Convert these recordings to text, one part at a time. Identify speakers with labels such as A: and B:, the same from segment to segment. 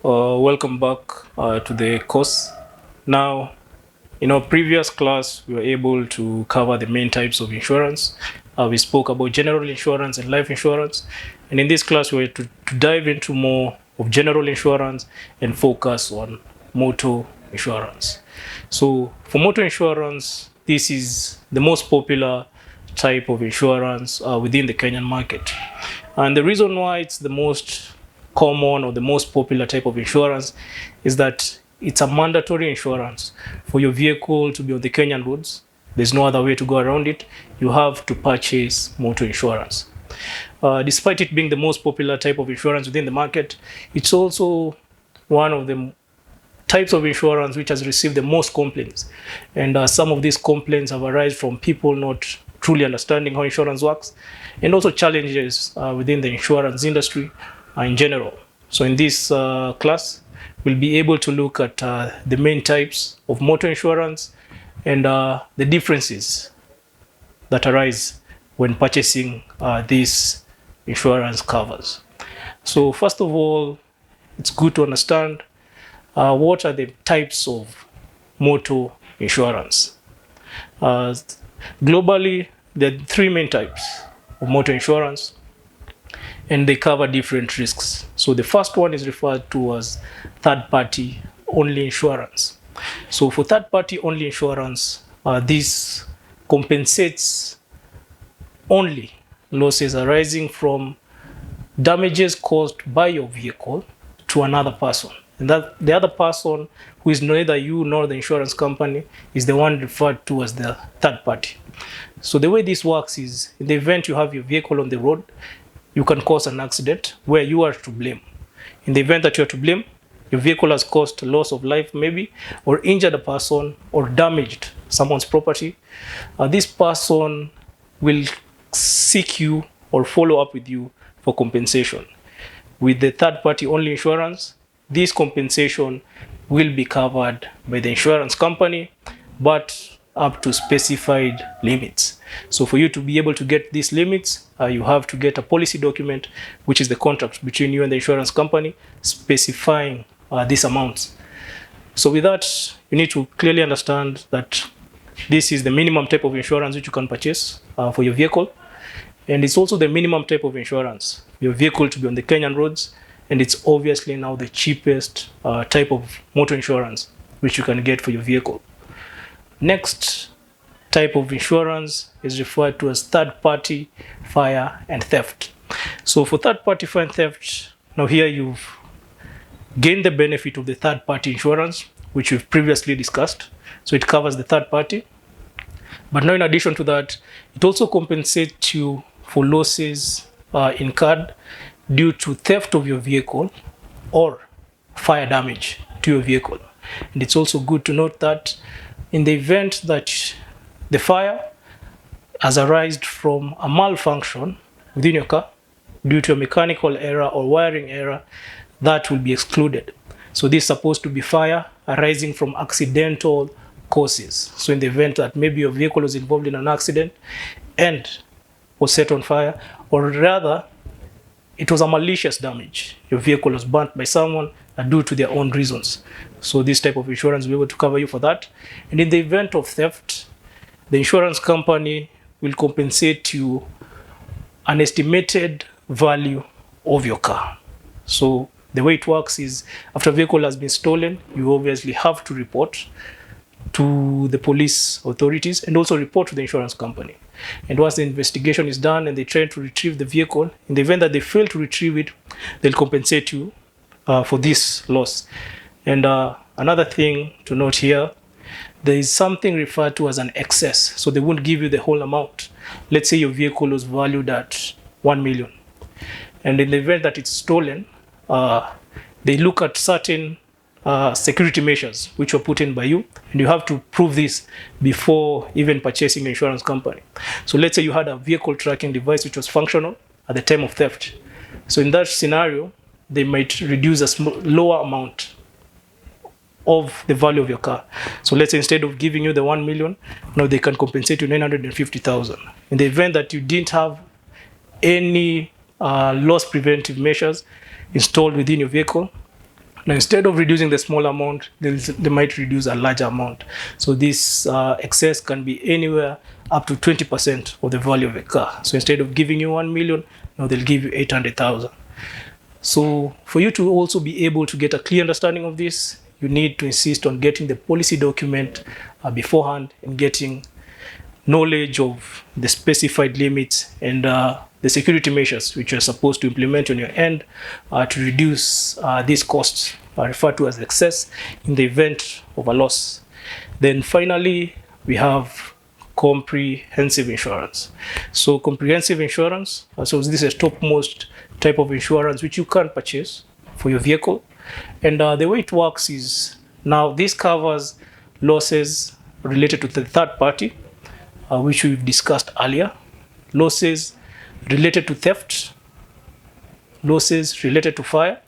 A: Welcome back to the course. Now, in our previous class, we were able to cover the main types of insurance. We spoke about general insurance and life insurance. And in this class, we were to dive into more of general insurance and focus on motor insurance. So, for motor insurance, this is the most popular type of insurance within the Kenyan market. And the reason why it's the most common or the most popular type of insurance is that it's a mandatory insurance for your vehicle to be on the Kenyan roads. There's no other way to go around it. You have to purchase motor insurance. Despite it being the most popular type of insurance within the market, it's also one of the types of insurance which has received the most complaints. And some of these complaints have arisen from people not truly understanding how insurance works, and also challenges within the insurance industry in general. So in this class, we'll be able to look at the main types of motor insurance and the differences that arise when purchasing these insurance covers. So first of all, it's good to understand what are the types of motor insurance. Globally, there are three main types of motor insurance, and they cover different risks. So the first one is referred to as third-party only insurance. So for third-party only insurance, this compensates only losses arising from damages caused by your vehicle to another person. And that the other person, who is neither you nor the insurance company, is the one referred to as the third party. So the way this works is, in the event you have your vehicle on the road, you can cause an accident where you are to blame. In the event that you are to blame, your vehicle has caused loss of life maybe, or injured a person, or damaged someone's property. This person will seek you or follow up with you for compensation. With the third party only insurance, this compensation will be covered by the insurance company, but up to specified limits. So for you to be able to get these limits, you have to get a policy document, which is the contract between you and the insurance company, specifying these amounts. So with that, you need to clearly understand that this is the minimum type of insurance which you can purchase for your vehicle. And it's also the minimum type of insurance for your vehicle to be on the Kenyan roads. And it's obviously now the cheapest type of motor insurance which you can get for your vehicle. Next type of insurance is referred to as third-party fire and theft. So for third-party fire and theft, now here you've gained the benefit of the third-party insurance, which we've previously discussed. So it covers the third party. But now in addition to that, it also compensates you for losses incurred due to theft of your vehicle or fire damage to your vehicle. And it's also good to note that in the event that the fire has arisen from a malfunction within your car due to a mechanical error or wiring error, that will be excluded. So this is supposed to be fire arising from accidental causes. So in the event that maybe your vehicle was involved in an accident and was set on fire, or rather it was a malicious damage. Your vehicle was burnt by someone due to their own reasons. So this type of insurance will be able to cover you for that. And in the event of theft, the insurance company will compensate you an estimated value of your car. So the way it works is, after a vehicle has been stolen, you obviously have to report to the police authorities and also report to the insurance company. And once the investigation is done and they try to retrieve the vehicle, in the event that they fail to retrieve it, they'll compensate you for this loss. And another thing to note here, there is something referred to as an excess. So they won't give you the whole amount. Let's say your vehicle was valued at 1 million. And in the event that it's stolen, they look at certain security measures which were put in by you, and you have to prove this before even purchasing an insurance company. So let's say you had a vehicle tracking device which was functional at the time of theft. So in that scenario, they might reduce a lower amount of the value of your car. So let's say instead of giving you the 1 million, now they can compensate you 950,000. In the event that you didn't have any loss preventive measures installed within your vehicle, Now, instead of reducing the small amount, they might reduce a large amount. So this excess can be anywhere up to 20% of the value of a car. So instead of giving you 1 million, now they'll give you 800,000. So for you to also be able to get a clear understanding of this, you need to insist on getting the policy document beforehand and getting knowledge of the specified limits and the security measures which you're supposed to implement on your end to reduce these costs, referred to as excess, in the event of a loss. Then finally, we have comprehensive insurance. So comprehensive insurance, so this is a topmost type of insurance which you can purchase for your vehicle. And the way it works is, now this covers losses related to the third party, which we've discussed earlier, losses related to theft, losses related to fire,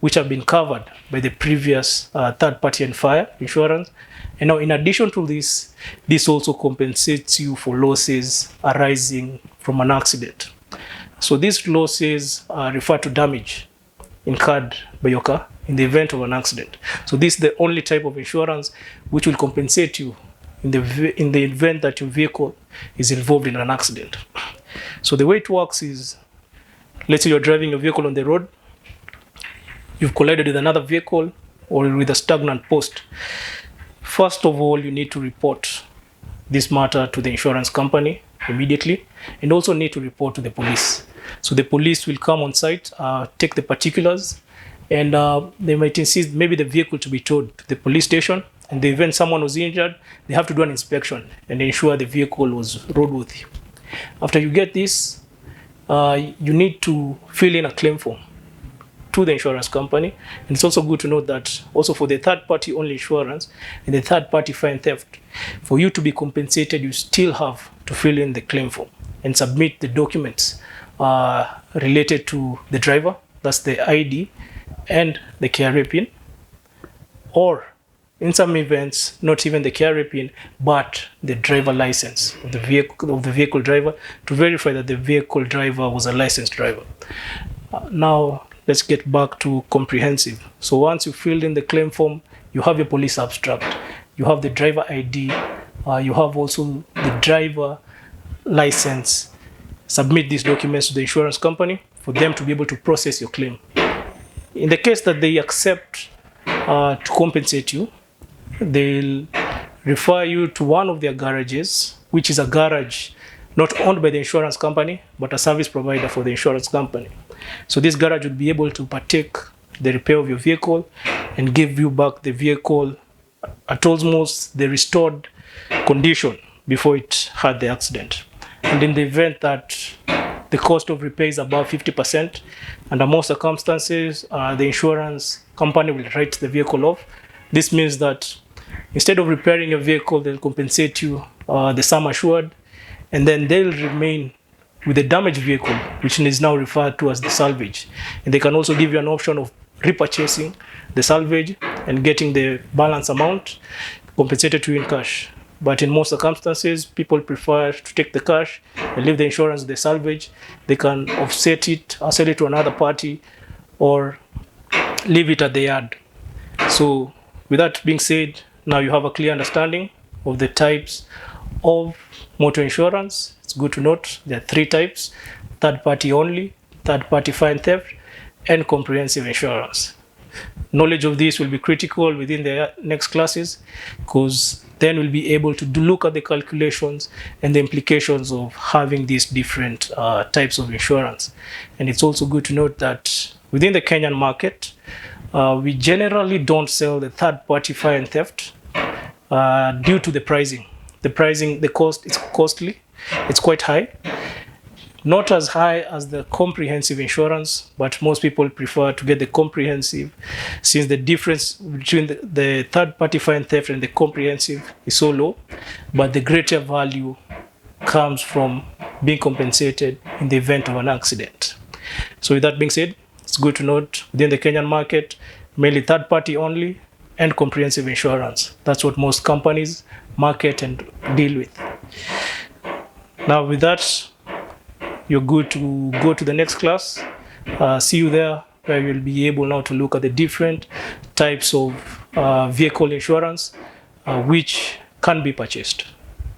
A: which have been covered by the previous third party and fire insurance. And now, in addition to this, this also compensates you for losses arising from an accident. So these losses refer to damage incurred by your car in the event of an accident. So this is the only type of insurance which will compensate you in the event that your vehicle is involved in an accident. So the way it works is, let's say you're driving your vehicle on the road, you've collided with another vehicle or with a stagnant post. First of all, you need to report this matter to the insurance company immediately, and also need to report to the police. So the police will come on site, take the particulars, and they might insist maybe the vehicle to be towed to the police station. In the event someone was injured, they have to do an inspection and ensure the vehicle was roadworthy. After you get this, you need to fill in a claim form to the insurance company. And it's also good to note that also for the third party only insurance and the third party fire and theft, for you to be compensated, you still have to fill in the claim form and submit the documents related to the driver, that's the ID and the KRA pin, or in some events, not even the KRA pin, but the driver license of the vehicle driver, to verify that the vehicle driver was a licensed driver. Now, let's get back to comprehensive. So once you filled in the claim form, you have your police abstract, you have the driver ID, you have also the driver license. Submit these documents to the insurance company for them to be able to process your claim. In the case that they accept to compensate you, they'll refer you to one of their garages, which is a garage not owned by the insurance company, but a service provider for the insurance company. So this garage would be able to partake the repair of your vehicle and give you back the vehicle at almost the restored condition before it had the accident. And in the event that the cost of repair is above 50%, under most circumstances, the insurance company will write the vehicle off. This means that instead of repairing your vehicle, they'll compensate you the sum assured, and then they'll remain with the damaged vehicle, which is now referred to as the salvage. And they can also give you an option of repurchasing the salvage and getting the balance amount compensated to you in cash. But in most circumstances, people prefer to take the cash and leave the insurance with the salvage. They can offset it or sell it to another party or leave it at the yard. So with that being said, now you have a clear understanding of the types of motor insurance. It's good to note there are three types: third party only, third party fire and theft, and comprehensive insurance. Knowledge of this will be critical within the next classes, because then we'll be able to look at the calculations and the implications of having these different types of insurance. And it's also good to note that within the Kenyan market, we generally don't sell the third party fire and theft due to the pricing. The cost is costly, it's quite high. Not as high as the comprehensive insurance, but most people prefer to get the comprehensive, since the difference between the third-party fire and theft and the comprehensive is so low, but the greater value comes from being compensated in the event of an accident. So with that being said, it's good to note within the Kenyan market, mainly third-party only and comprehensive insurance. That's what most companies market and deal with. Now with that, you're good to go to the next class. See you there. where you'll be able now to look at the different types of vehicle insurance which can be purchased.